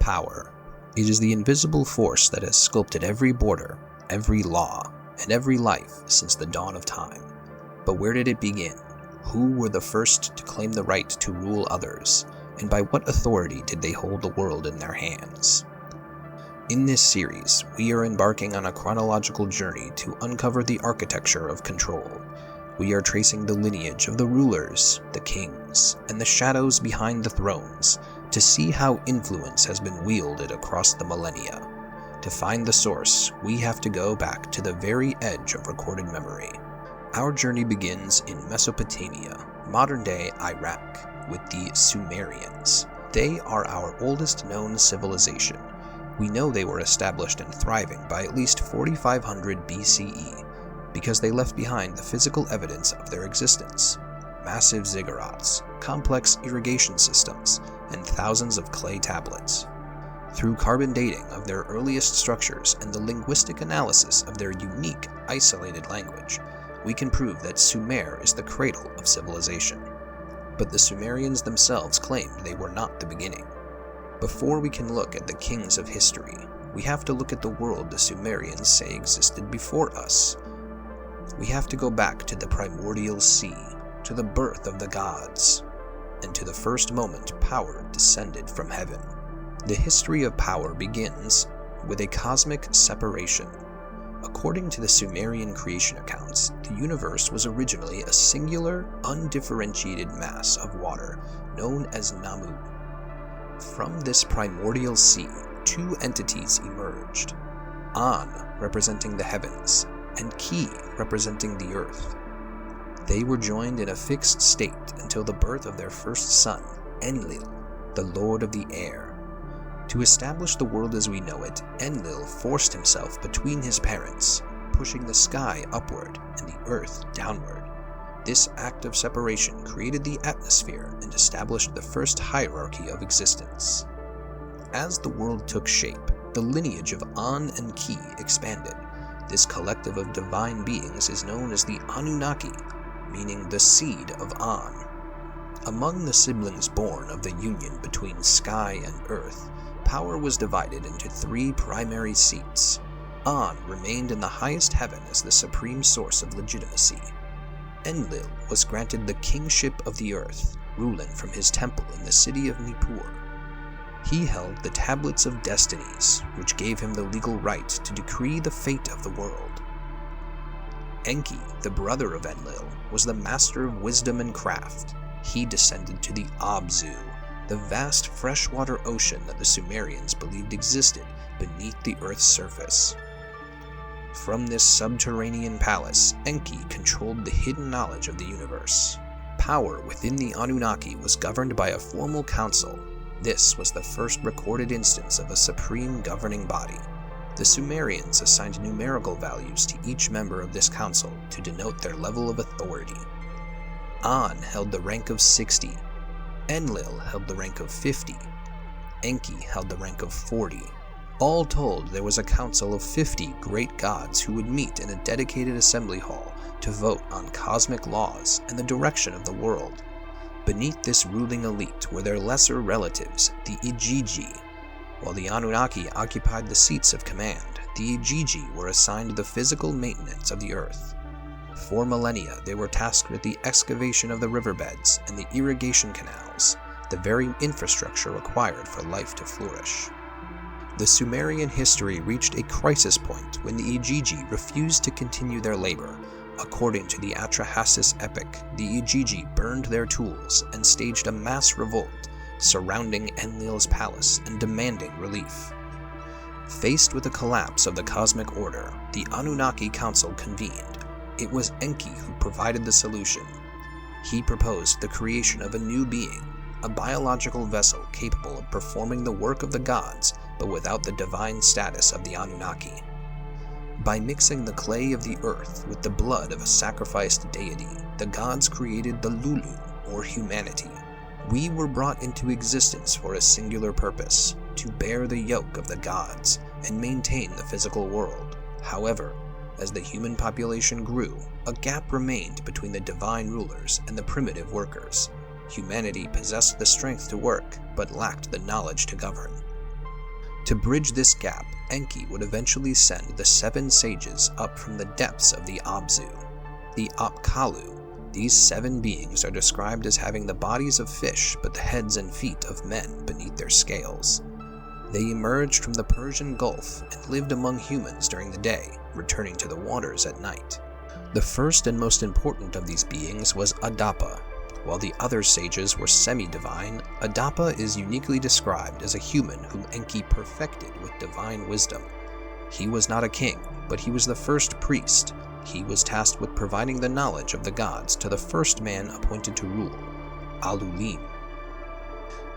Power. It is the invisible force that has sculpted every border, every law, and every life since the dawn of time. But where did it begin? Who were the first to claim the right to rule others? And by what authority did they hold the world in their hands? In this series, we are embarking on a chronological journey to uncover the architecture of control. We are tracing the lineage of the rulers, the kings, and the shadows behind the thrones to see how influence has been wielded across the millennia. To find the source, we have to go back to the very edge of recorded memory. Our journey begins in Mesopotamia, modern-day Iraq, with the Sumerians. They are our oldest known civilization. We know they were established and thriving by at least 4500 BCE because they left behind the physical evidence of their existence: massive ziggurats, complex irrigation systems, and thousands of clay tablets. Through carbon dating of their earliest structures and the linguistic analysis of their unique, isolated language, we can prove that Sumer is the cradle of civilization. But the Sumerians themselves claimed they were not the beginning. Before we can look at the kings of history, we have to look at the world the Sumerians say existed before us. We have to go back to the primordial sea, to the birth of the gods, and to the first moment power descended from heaven. The history of power begins with a cosmic separation. According to the Sumerian creation accounts, the universe was originally a singular, undifferentiated mass of water known as Namu. From this primordial sea, two entities emerged: An, representing the heavens, and Ki, representing the earth. They were joined in a fixed state until the birth of their first son, Enlil, the lord of the air. To establish the world as we know it, Enlil forced himself between his parents, pushing the sky upward and the earth downward. This act of separation created the atmosphere and established the first hierarchy of existence. As the world took shape, the lineage of An and Ki expanded. This collective of divine beings is known as the Anunnaki, meaning the seed of An. Among the siblings born of the union between sky and earth, power was divided into three primary seats. An remained in the highest heaven as the supreme source of legitimacy. Enlil was granted the kingship of the earth, ruling from his temple in the city of Nippur. He held the Tablets of Destinies, which gave him the legal right to decree the fate of the world. Enki, the brother of Enlil, was the master of wisdom and craft. He descended to the Abzu, the vast freshwater ocean that the Sumerians believed existed beneath the Earth's surface. From this subterranean palace, Enki controlled the hidden knowledge of the universe. Power within the Anunnaki was governed by a formal council. This was the first recorded instance of a supreme governing body. The Sumerians assigned numerical values to each member of this council to denote their level of authority. An held the rank of 60, Enlil held the rank of 50, Enki held the rank of 40. All told, there was a council of 50 great gods who would meet in a dedicated assembly hall to vote on cosmic laws and the direction of the world. Beneath this ruling elite were their lesser relatives, the Igigi. While the Anunnaki occupied the seats of command, the Igigi were assigned the physical maintenance of the earth. For millennia, they were tasked with the excavation of the riverbeds and the irrigation canals, the very infrastructure required for life to flourish. The Sumerian history reached a crisis point when the Igigi refused to continue their labor. According to the Atrahasis epic, the Igigi burned their tools and staged a mass revolt, surrounding Enlil's palace and demanding relief. Faced with the collapse of the cosmic order, the Anunnaki Council convened. It was Enki who provided the solution. He proposed the creation of a new being, a biological vessel capable of performing the work of the gods, but without the divine status of the Anunnaki. By mixing the clay of the earth with the blood of a sacrificed deity, the gods created the Lulu, or humanity. We were brought into existence for a singular purpose, to bear the yoke of the gods and maintain the physical world. However, as the human population grew, a gap remained between the divine rulers and the primitive workers. Humanity possessed the strength to work, but lacked the knowledge to govern. To bridge this gap, Enki would eventually send the 7 sages up from the depths of the Abzu, the Apkallu. These 7 beings are described as having the bodies of fish but the heads and feet of men beneath their scales. They emerged from the Persian Gulf and lived among humans during the day, returning to the waters at night. The first and most important of these beings was Adapa. While the other sages were semi-divine, Adapa is uniquely described as a human whom Enki perfected with divine wisdom. He was not a king, but he was the first priest. He was tasked with providing the knowledge of the gods to the first man appointed to rule, Alulim.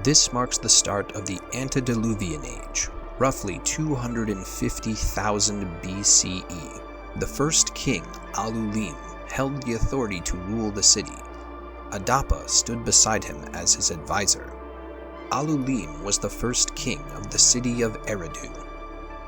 This marks the start of the antediluvian age, roughly 250,000 BCE. The first king, Alulim, held the authority to rule the city. Adapa stood beside him as his advisor. Alulim was the first king of the city of Eridu,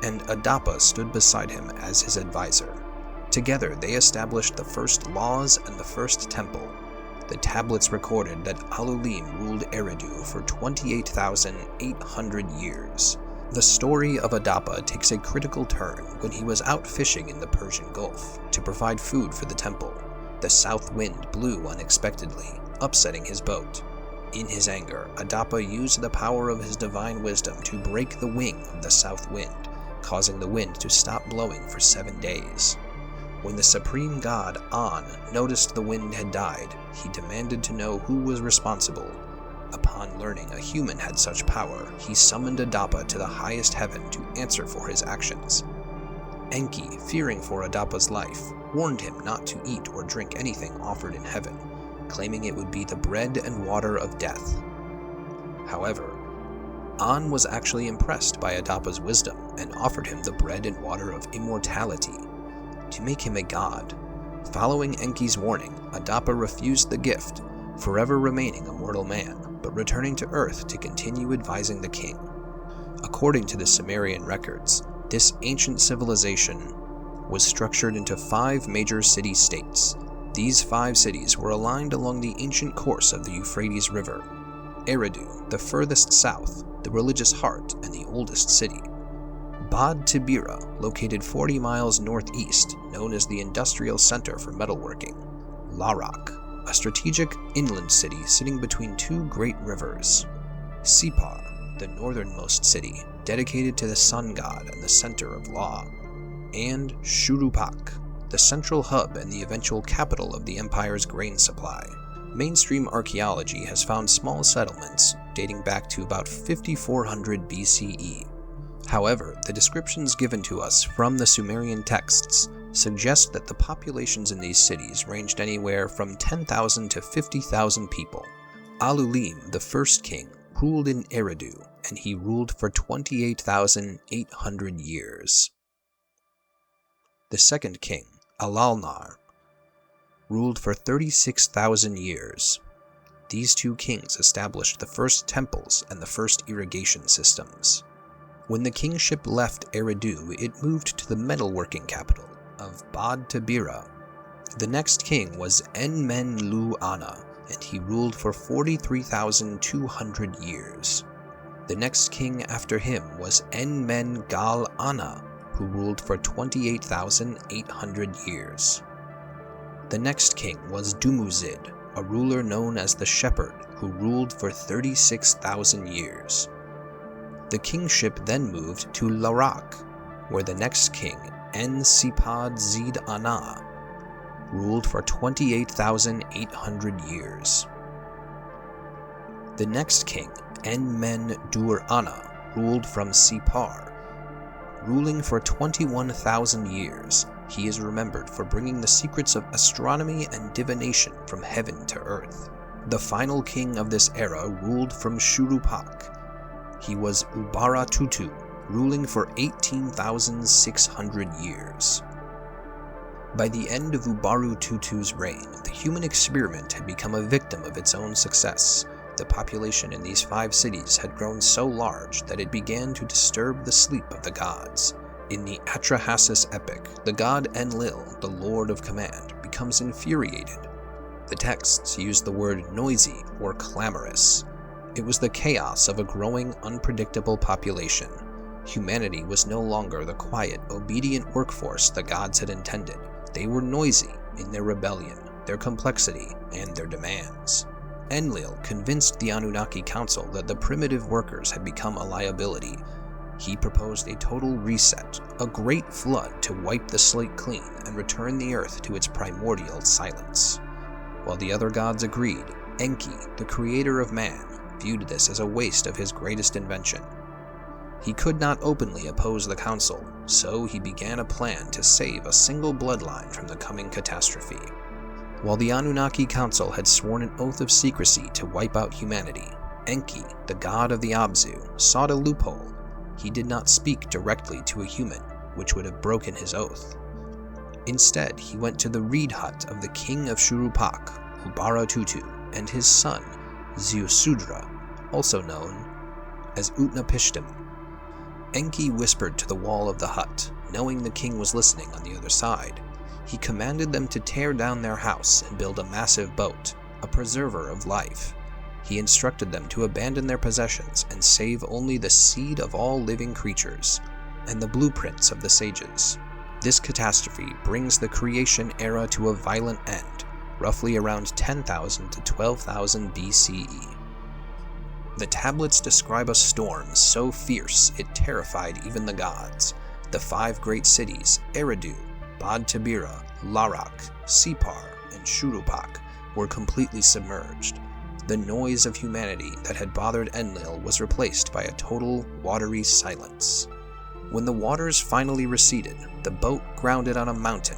and Adapa stood beside him as his advisor. Together they established the first laws and the first temple. The tablets recorded that Alulim ruled Eridu for 28,800 years. The story of Adapa takes a critical turn when he was out fishing in the Persian Gulf to provide food for the temple. The south wind blew unexpectedly, upsetting his boat. In his anger, Adapa used the power of his divine wisdom to break the wing of the south wind, causing the wind to stop blowing for 7 days. When the supreme god An noticed the wind had died, he demanded to know who was responsible. Upon learning a human had such power, he summoned Adapa to the highest heaven to answer for his actions. Enki, fearing for Adapa's life, warned him not to eat or drink anything offered in heaven, claiming it would be the bread and water of death. However, An was actually impressed by Adapa's wisdom and offered him the bread and water of immortality to make him a god. Following Enki's warning, Adapa refused the gift, forever remaining a mortal man, but returning to Earth to continue advising the king. According to the Sumerian records, this ancient civilization was structured into 5 major city-states. These 5 cities were aligned along the ancient course of the Euphrates River. Eridu, the furthest south, the religious heart and the oldest city. Bad Tibira, located 40 miles northeast, known as the industrial center for metalworking. Larak, a strategic inland city sitting between 2 great rivers. Sipar, the northernmost city, dedicated to the sun god and the center of law. And Shurupak, the central hub and the eventual capital of the empire's grain supply. Mainstream archaeology has found small settlements dating back to about 5400 BCE. However, the descriptions given to us from the Sumerian texts suggest that the populations in these cities ranged anywhere from 10,000 to 50,000 people. Alulim, the first king, ruled in Eridu, and he ruled for 28,800 years. The second king, Alalnar, ruled for 36,000 years. These 2 kings established the first temples and the first irrigation systems. When the kingship left Eridu, it moved to the metalworking capital of Bad Tibira. The next king was Enmen-Lu-Ana, and he ruled for 43,200 years. The next king after him was Enmen-Gal-Ana, who ruled for 28,800 years. The next king was Dumuzid, a ruler known as the Shepherd, who ruled for 36,000 years. The kingship then moved to Larak, where the next king, En-Sipad Zid Ana, ruled for 28,800 years. The next king, En-Men-Dur-Ana, ruled from Sipar, ruling for 21,000 years. He is remembered for bringing the secrets of astronomy and divination from heaven to earth. The final king of this era ruled from Shurupak. He was Ubaratutu, ruling for 18,600 years. By the end of Ubarututu's reign, the human experiment had become a victim of its own success. The population in these 5 cities had grown so large that it began to disturb the sleep of the gods. In the Atrahasis epic, the god Enlil, the Lord of Command, becomes infuriated. The texts use the word noisy or clamorous. It was the chaos of a growing, unpredictable population. Humanity was no longer the quiet, obedient workforce the gods had intended. They were noisy in their rebellion, their complexity, and their demands. Enlil convinced the Anunnaki Council that the primitive workers had become a liability. He proposed a total reset, a great flood to wipe the slate clean and return the earth to its primordial silence. While the other gods agreed, Enki, the creator of man, viewed this as a waste of his greatest invention. He could not openly oppose the council, so he began a plan to save a single bloodline from the coming catastrophe. While the Anunnaki Council had sworn an oath of secrecy to wipe out humanity, Enki, the god of the Abzu, sought a loophole. He did not speak directly to a human, which would have broken his oath. Instead, he went to the reed hut of the king of Shurupak, Ubaratutu, and his son, Ziusudra, also known as Utnapishtim. Enki whispered to the wall of the hut, knowing the king was listening on the other side. He commanded them to tear down their house and build a massive boat, a preserver of life. He instructed them to abandon their possessions and save only the seed of all living creatures, and the blueprints of the sages. This catastrophe brings the creation era to a violent end, roughly around 10,000 to 12,000 BCE. The tablets describe a storm so fierce it terrified even the gods. The 5 great cities, Eridu, Bad Tabira, Larak, Sipar, and Shurupak, were completely submerged. The noise of humanity that had bothered Enlil was replaced by a total, watery silence. When the waters finally receded, the boat grounded on a mountain.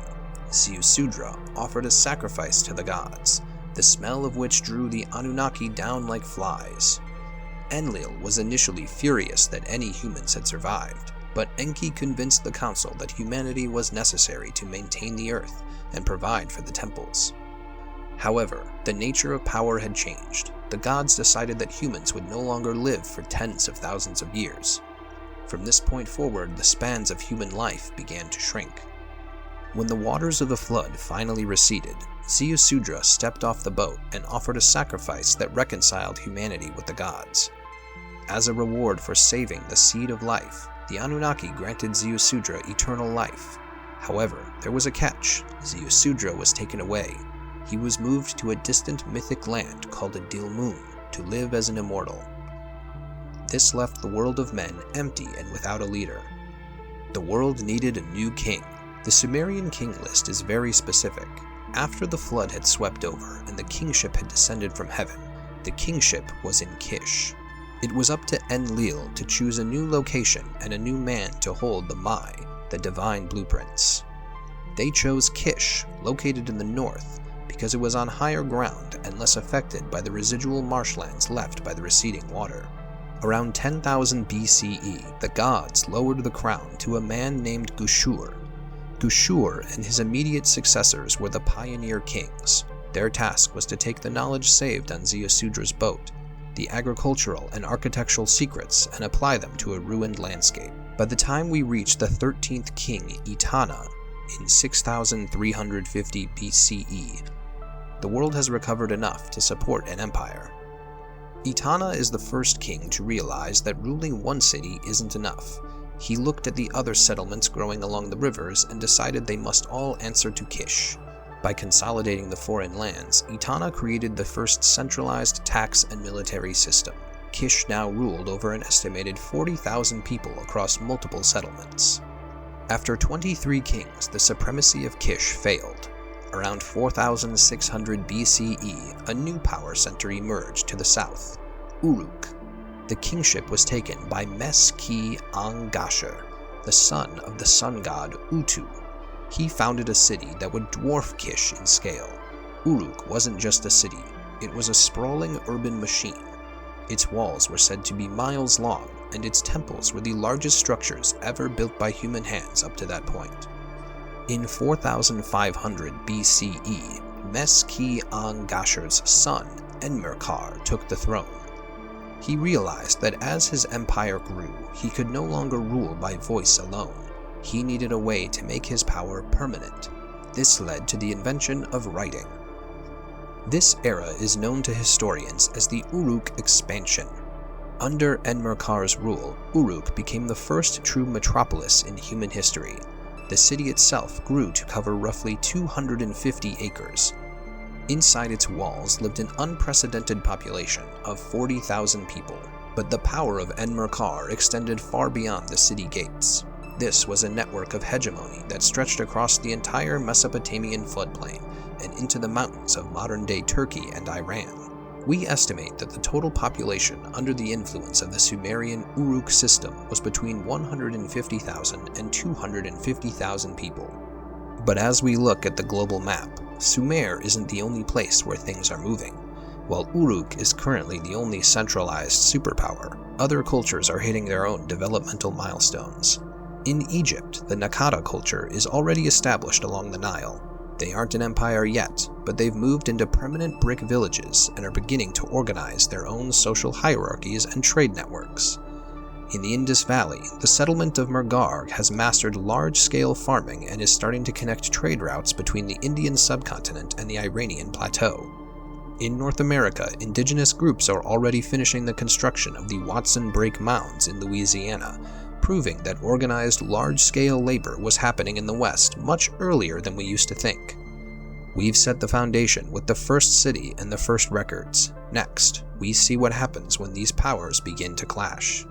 Ziusudra offered a sacrifice to the gods, the smell of which drew the Anunnaki down like flies. Enlil was initially furious that any humans had survived, but Enki convinced the council that humanity was necessary to maintain the earth and provide for the temples. However, the nature of power had changed. The gods decided that humans would no longer live for tens of thousands of years. From this point forward, the spans of human life began to shrink. When the waters of the flood finally receded, Ziusudra stepped off the boat and offered a sacrifice that reconciled humanity with the gods. As a reward for saving the seed of life, the Anunnaki granted Ziusudra eternal life. However, there was a catch. Ziusudra was taken away. He was moved to a distant mythic land called Dilmun to live as an immortal. This left the world of men empty and without a leader. The world needed a new king. The Sumerian king list is very specific. After the flood had swept over and the kingship had descended from heaven, the kingship was in Kish. It was up to Enlil to choose a new location and a new man to hold the Mai, the divine blueprints. They chose Kish, located in the north, because it was on higher ground and less affected by the residual marshlands left by the receding water. Around 10,000 BCE, the gods lowered the crown to a man named Gushur. Gushur and his immediate successors were the pioneer kings. Their task was to take the knowledge saved on Ziusudra's boat, the agricultural and architectural secrets, and apply them to a ruined landscape. By the time we reach the 13th king, Etana, in 6350 BCE, the world has recovered enough to support an empire. Etana is the first king to realize that ruling one city isn't enough. He looked at the other settlements growing along the rivers and decided they must all answer to Kish. By consolidating the foreign lands, Etana created the first centralized tax and military system. Kish now ruled over an estimated 40,000 people across multiple settlements. After 23 kings, the supremacy of Kish failed. Around 4600 BCE, a new power center emerged to the south, Uruk. The kingship was taken by Mes-Ki-Ang-Gashur, the son of the sun god Utu. He founded a city that would dwarf Kish in scale. Uruk wasn't just a city, it was a sprawling urban machine. Its walls were said to be miles long, and its temples were the largest structures ever built by human hands up to that point. In 4500 BCE, Mes-Ki-Ang-Gashur's son, Enmerkar, took the throne. He realized that as his empire grew, he could no longer rule by voice alone. He needed a way to make his power permanent. This led to the invention of writing. This era is known to historians as the Uruk expansion. Under Enmerkar's rule, Uruk became the first true metropolis in human history. The city itself grew to cover roughly 250 acres. Inside its walls lived an unprecedented population of 40,000 people, but the power of Enmerkar extended far beyond the city gates. This was a network of hegemony that stretched across the entire Mesopotamian floodplain and into the mountains of modern-day Turkey and Iran. We estimate that the total population under the influence of the Sumerian Uruk system was between 150,000 and 250,000 people. But as we look at the global map, Sumer isn't the only place where things are moving. While Uruk is currently the only centralized superpower, other cultures are hitting their own developmental milestones. In Egypt, the Naqada culture is already established along the Nile. They aren't an empire yet, but they've moved into permanent brick villages and are beginning to organize their own social hierarchies and trade networks. In the Indus Valley, the settlement of Mehrgarh has mastered large-scale farming and is starting to connect trade routes between the Indian subcontinent and the Iranian plateau. In North America, indigenous groups are already finishing the construction of the Watson Brake Mounds in Louisiana, proving that organized large-scale labor was happening in the West much earlier than we used to think. We've set the foundation with the first city and the first records. Next, we see what happens when these powers begin to clash.